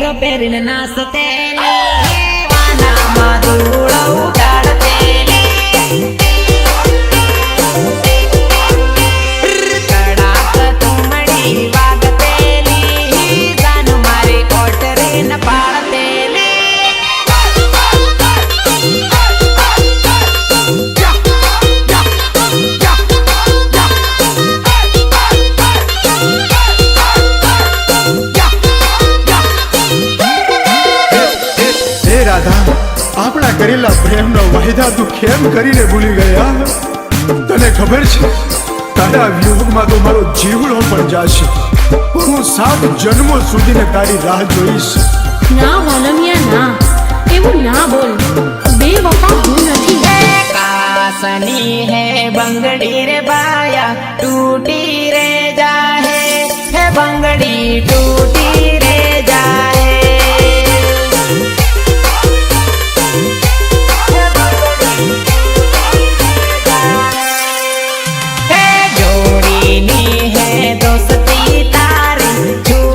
ઘેર પહેરીને નાચતેલી વાનામાં ધૂળ ઉડાડતેલી કડાક તુમડી વાગતેલી જાન મારી કોટરીને પાડતેલી આપણા કરેલા પ્રેમનો વાયદા તું કેમ કરીને ભૂલી ગયા? તને ખબર છે તારા વિયોગમાં તો મારો જીવડો પણ જાશે. હું 7 જન્મો સુધીને તારી રાહ જોઈશ. ના વાલમિયા ના, એવું ના બોલ. બેવફા હું નથી. કાસની હે બંગડી રે બાયા ટૂટી રે